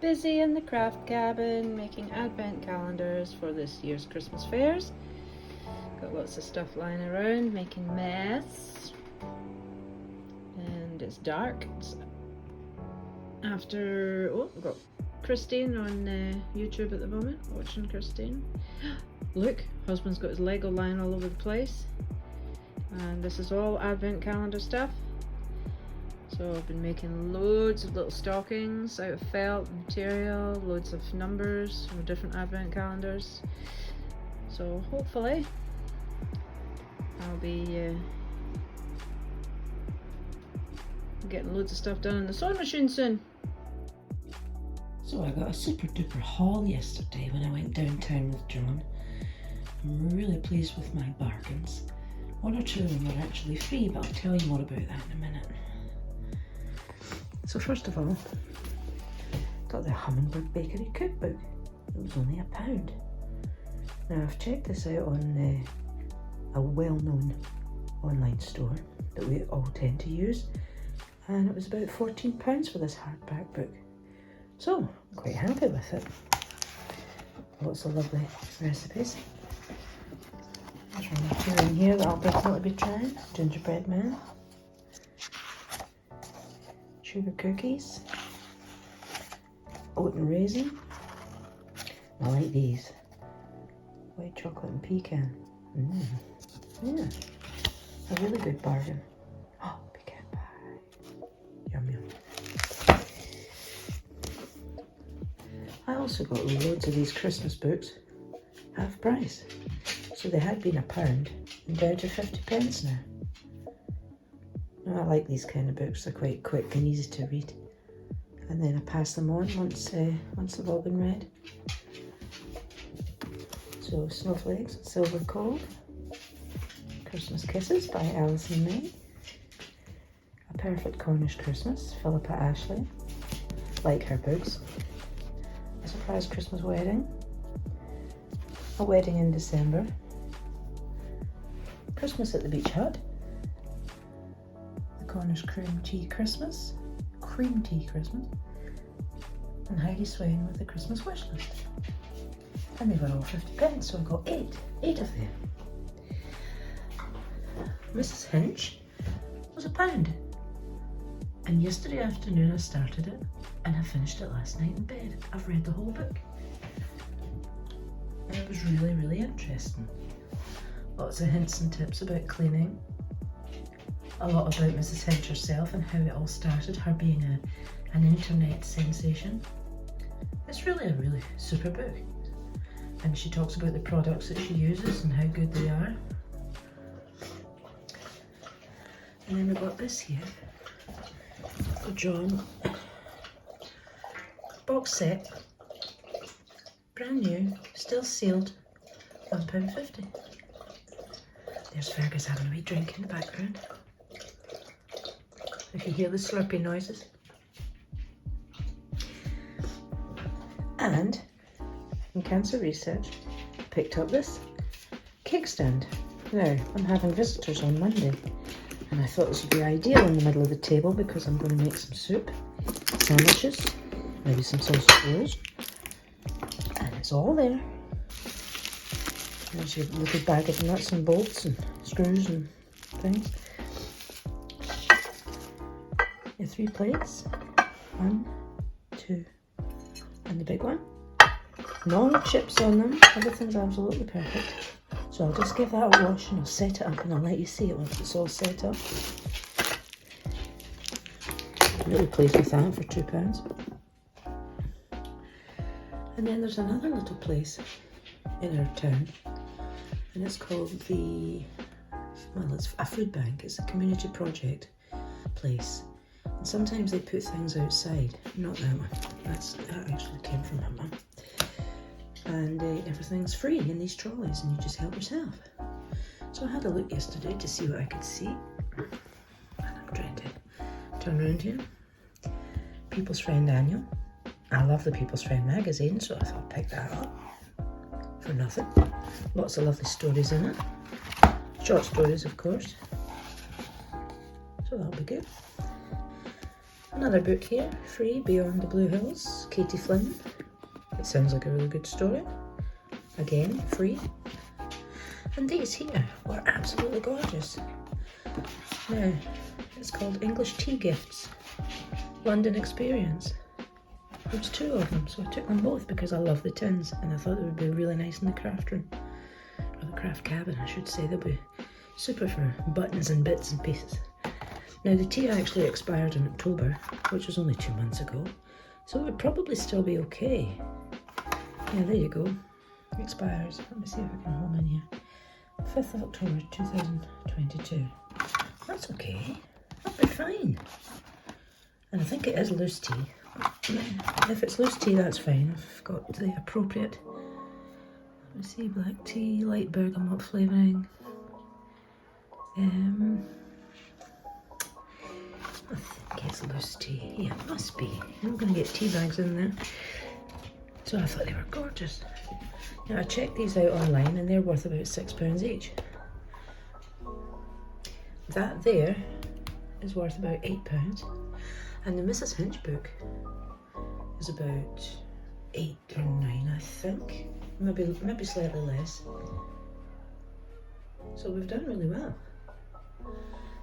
busy in the craft cabin making advent calendars for this year's Christmas fairs. Got lots of stuff lying around, making mess. And it's dark. It's after, we've got Christine on YouTube at the moment, watching Christine. Look, husband's got his Lego lying all over the place. And this is all advent calendar stuff. So I've been making loads of little stockings out of felt material, loads of numbers from different advent calendars. So hopefully I'll be getting loads of stuff done in the sewing machine soon. So I got a super duper haul yesterday when I went downtown with John. I'm really pleased with my bargains. One or two of them are actually free, but I'll tell you more about that in a minute. So first of all, got the Hummingbird Bakery cookbook. It was only £1. Now I've checked this out on a well-known online store that we all tend to use, and it was about £14 for this hardback book. So I'm quite happy with it. Lots of lovely recipes. There's one or two in here that I'll definitely be trying. Gingerbread man, sugar cookies, oat and raisin. I like these. White chocolate and pecan. Yeah, a really good bargain. Oh, pecan pie. Yum yum. I also got loads of these Christmas books, half price. So they had been £1 and down to 50p now. I like these kind of books, they're quite quick and easy to read. And then I pass them on once they've all been read. So Snowflakes and Silver Cove, Christmas Kisses by Alison May, A Perfect Cornish Christmas, Philippa Ashley, like her books, A Surprise Christmas Wedding, A Wedding in December, Christmas at the Beach Hut, Cornish Cream Tea Christmas, and Heidi Swain with the Christmas Wish List. And they were all 50p, so I got eight of them. Mrs. Hinch was £1. And yesterday afternoon I started it, and I finished it last night in bed. I've read the whole book. And it was really, really interesting. Lots of hints and tips about cleaning. A lot about Mrs. Hinch herself and how it all started, her being an internet sensation. It's really a really super book. And she talks about the products that she uses and how good they are. And then we've got this here for John. Box set, brand new, still sealed, £1.50. There's Fergus having a wee drink in the background. If you hear the slurpy noises. And in cancer research, I picked up this cake stand. Now, I'm having visitors on Monday, and I thought this would be ideal in the middle of the table because I'm going to make some soup, sandwiches, maybe some sausage rolls, and it's all there. There's your little bag of nuts and bolts and screws and things. Your 3 plates, 1, 2, and the big one. No chips on them, everything's absolutely perfect. So I'll just give that a wash and I'll set it up and I'll let you see it once it's all set up. I'm really pleased with that for £2. And then there's another little place in our town, and it's called it's a food bank. It's a community project place. And sometimes they put things outside. Not that one. That actually came from my mum. And everything's free in these trolleys, and you just help yourself. So I had a look yesterday to see what I could see. And I'm trying to turn around here. People's Friend Annual. I love the People's Friend magazine, so I thought I'd pick that up for nothing. Lots of lovely stories in it. Short stories, of course. So that'll be good. Another book here, free, Beyond the Blue Hills, Katie Flynn. It sounds like a really good story. Again, free. And these here were absolutely gorgeous. Now, it's called English Tea Gifts, London Experience. There's 2 of them, so I took them both because I love the tins and I thought they would be really nice in the craft room. Or the craft cabin, I should say. They'll be super for buttons and bits and pieces. Now the tea actually expired in October, which was only 2 months ago, so it would probably still be okay. Yeah, there you go. It expires. Let me see if I can home in here. 5th of October 2022. That's okay. That'll be fine. And I think it is loose tea. If it's loose tea, that's fine. I've got the appropriate. Let me see, black tea, light bergamot flavouring. I think it's loose tea. Yeah, it must be. I'm going to get tea bags in there. So I thought they were gorgeous. Now I checked these out online and they're worth about £6 each. That there is worth about £8. And the Mrs. Hinch book is about 8 or 9, I think. Maybe slightly less. So we've done really well.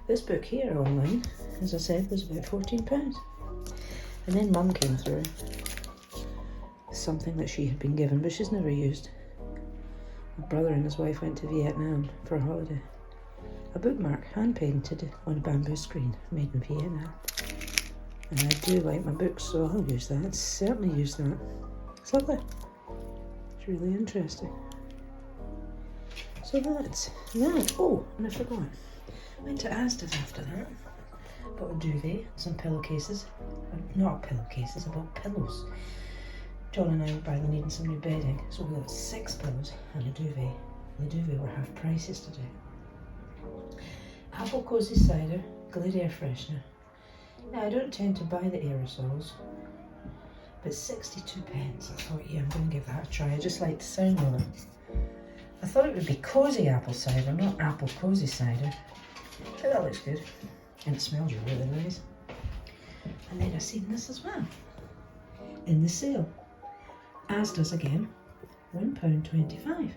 This book here online, as I said, was about £14. And then Mum came through something that she had been given, but she's never used. My brother and his wife went to Vietnam for a holiday. A bookmark, hand painted on a bamboo screen, made in Vienna. And I do like my books, so I'll use that. Certainly use that. It's lovely. It's really interesting. So that's that. Oh, and I forgot. Went to Asda's after that. Bought a duvet, some pillowcases. Not pillowcases, I bought pillows. John and I were badly needing some new bedding, so we got 6 pillows and a duvet. The duvet were half price yesterday. Apple Cozy Cider, Glade Air Freshener. Now I don't tend to buy the aerosols, but 62 pence. I thought, yeah, I'm going to give that a try. I just like the sound of it. I thought it would be cozy apple cider, not apple cozy cider. But that looks good. And it smells really nice. And then I've seen this as well. In the sale. Asda's again. £1.25.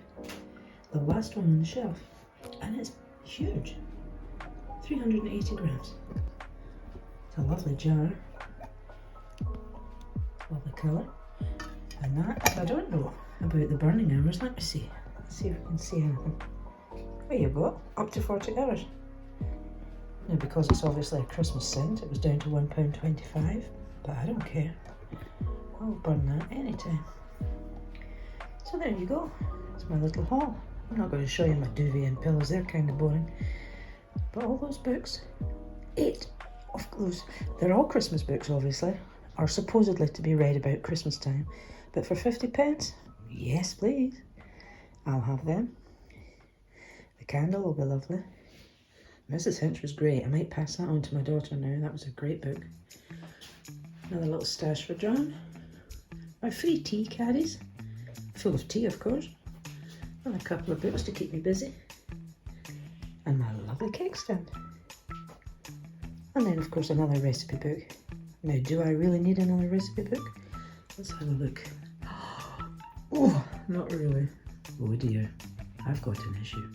The last one on the shelf. And it's huge. 380 grams. It's a lovely jar. Lovely colour. And that, I don't know about the burning hours. Let me see. Let's see if we can see anything. There you go. Up to 40 hours. Now, because it's obviously a Christmas scent, it was down to £1.25, but I don't care. I'll burn that anytime. So there you go. It's my little haul. I'm not going to show you my duvet and pillows, they're kind of boring. But all those books, 8 of those, they're all Christmas books obviously, are supposedly to be read about Christmas time. But for 50 pence, yes please, I'll have them. The candle will be lovely. Mrs. Hinch was great. I might pass that on to my daughter now. That was a great book. Another little stash for John. My free tea caddies. Full of tea, of course. And a couple of books to keep me busy. And my lovely cake stand. And then, of course, another recipe book. Now, do I really need another recipe book? Let's have a look. Oh, not really. Oh dear. I've got an issue.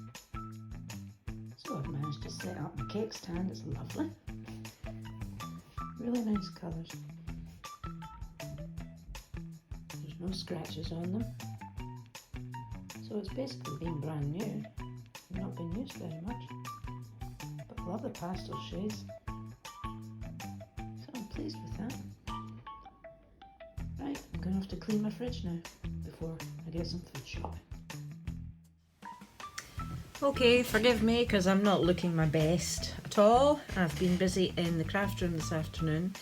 So I've managed to set up my cake stand. It's lovely. Really nice colours. There's no scratches on them. So it's basically been brand new. Not been used very much. But I love the pastel shades. So I'm pleased with that. Right, I'm going to have to clean my fridge now before I get some food shopping. Okay, forgive me because I'm not looking my best at all. I've been busy in the craft room this afternoon.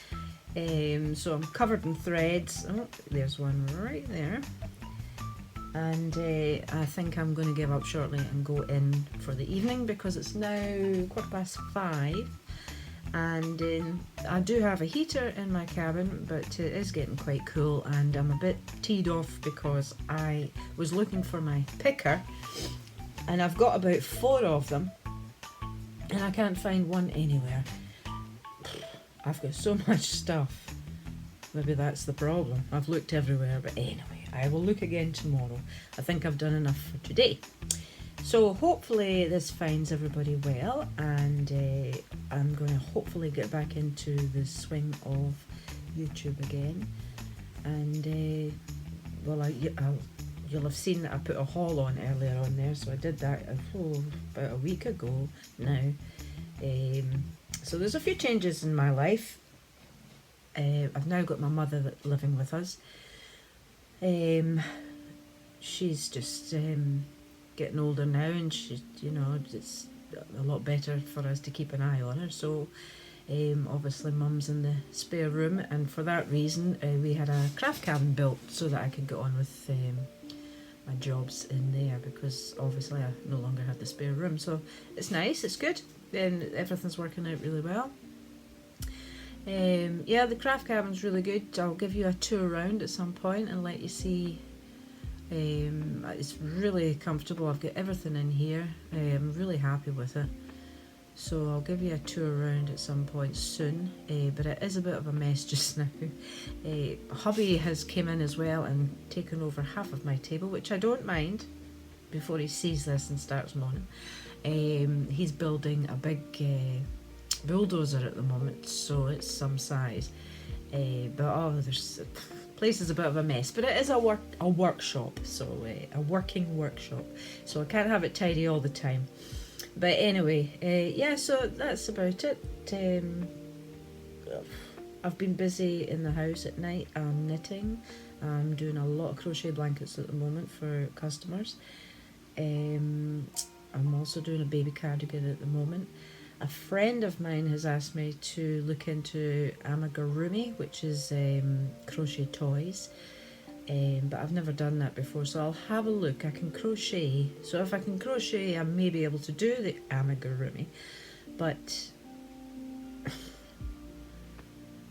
So I'm covered in threads. Oh, there's one right there. And I think I'm going to give up shortly and go in for the evening because it's now 5:15. And I do have a heater in my cabin, but it is getting quite cool and I'm a bit teed off because I was looking for my picker and I've got about 4 of them and I can't find one anywhere. I've got so much stuff. Maybe that's the problem. I've looked everywhere, but anyway, I will look again tomorrow. I think I've done enough for today. So hopefully this finds everybody well, and I'm going to hopefully get back into the swing of YouTube again. And well, you'll have seen that I put a haul on earlier on there, so I did that about a week ago now. So there's a few changes in my life. I've now got my mother living with us. She's just getting older now, and she, it's a lot better for us to keep an eye on her. So obviously mum's in the spare room, and for that reason we had a craft cabin built so that I could get on with my jobs in there, because obviously I no longer had the spare room. So it's nice, it's good, and everything's working out really well. Yeah, the craft cabin's really good. I'll give you a tour around at some point and let you see. It's really comfortable. I've got everything in here. I'm really happy with it. So I'll give you a tour around at some point soon. But it is a bit of a mess just now. Hubby has came in as well and taken over half of my table, which I don't mind, before he sees this and starts moaning. He's building a big bulldozer at the moment, so it's some size. There's place is a bit of a mess, but it is a workshop, so a working workshop, so I can't have it tidy all the time. But anyway, yeah, so that's about it. I've been busy in the house at night. I'm knitting. I'm doing a lot of crochet blankets at the moment for customers. I'm also doing a baby cardigan at the moment. A friend of mine has asked me to look into amigurumi, which is crochet toys, but I've never done that before, so I'll have a look. I can crochet, so if I can crochet I may be able to do the amigurumi, but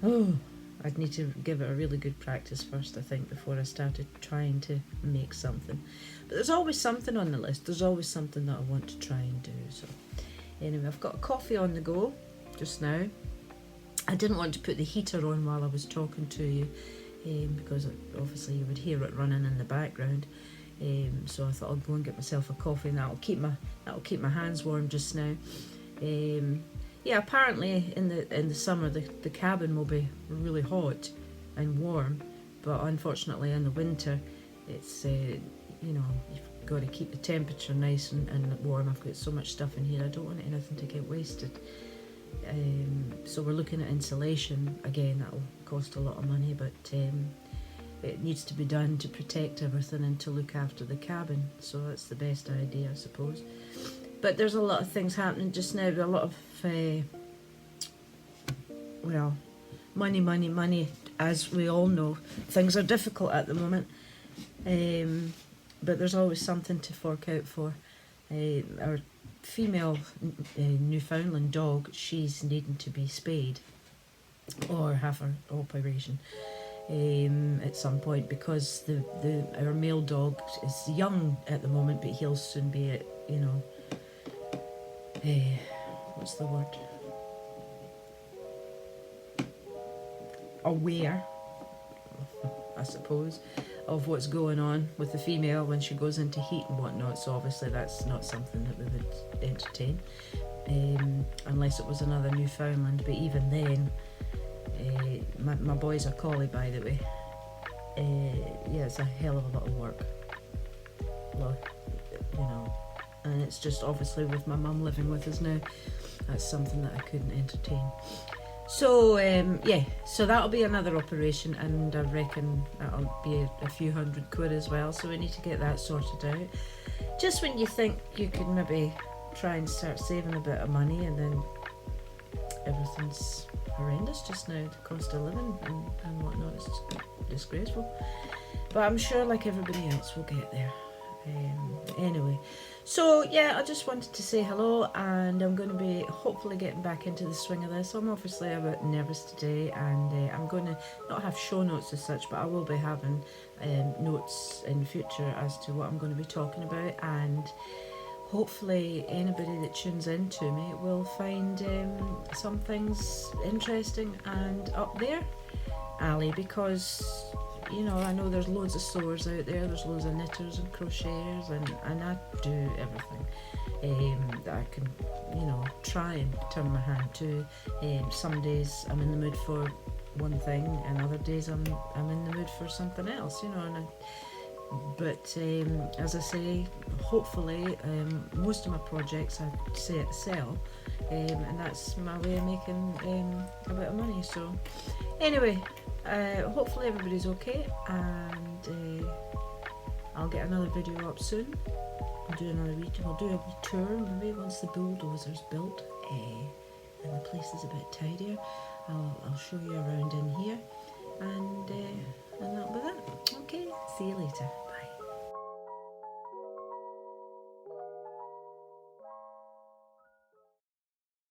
I'd need to give it a really good practice first, I think, before I started trying to make something. But there's always something on the list. There's always something that I want to try and do. So anyway, I've got a coffee on the go just now. I didn't want to put the heater on while I was talking to you, because obviously you would hear it running in the background. So I thought I'll go and get myself a coffee, and that'll keep my hands warm just now. Yeah, apparently in the summer the cabin will be really hot and warm, but unfortunately in the winter it's you've got to keep the temperature nice and warm. I've got so much stuff in here, I don't want anything to get wasted. So we're looking at insulation again. That'll cost a lot of money, but it needs to be done to protect everything and to look after the cabin, so that's the best idea, I suppose. But there's a lot of things happening just now. A lot of money, as we all know. Things are difficult at the moment, but there's always something to fork out for. Our female Newfoundland dog, she's needing to be spayed or have her operation at some point, because our male dog is young at the moment, but he'll soon be what's the word? Aware, I suppose, of what's going on with the female when she goes into heat and whatnot. So obviously that's not something that we would entertain, unless it was another Newfoundland. But even then, my boy's a collie, by the way. Yeah, it's a hell of a lot of work. Well, and it's just obviously with my mum living with us now, that's something that I couldn't entertain. So yeah, so that'll be another operation, and I reckon that'll be a few £100 as well, so we need to get that sorted out. Just when you think you could maybe try and start saving a bit of money, and then everything's horrendous just now. The cost of living and whatnot is disgraceful, but I'm sure, like everybody else, we'll get there. Anyway, so yeah, I just wanted to say hello, and I'm going to be hopefully getting back into the swing of this. I'm obviously a bit nervous today, and I'm going to not have show notes as such, but I will be having notes in the future as to what I'm going to be talking about, and hopefully anybody that tunes into me will find some things interesting and up their alley, because you know, I know there's loads of sewers out there, there's loads of knitters and crocheters, and I do everything that I can, you know, try and turn my hand to. Some days I'm in the mood for one thing, and other days I'm in the mood for something else, you know. But as I say, hopefully most of my projects I sell, and that's my way of making a bit of money. So anyway, hopefully everybody's okay, and I'll get another video up soon. I'll do another video. I'll do a wee tour maybe once the bulldozer's built and the place is a bit tidier. I'll show you around in here, and that'll be that. Okay, see you later.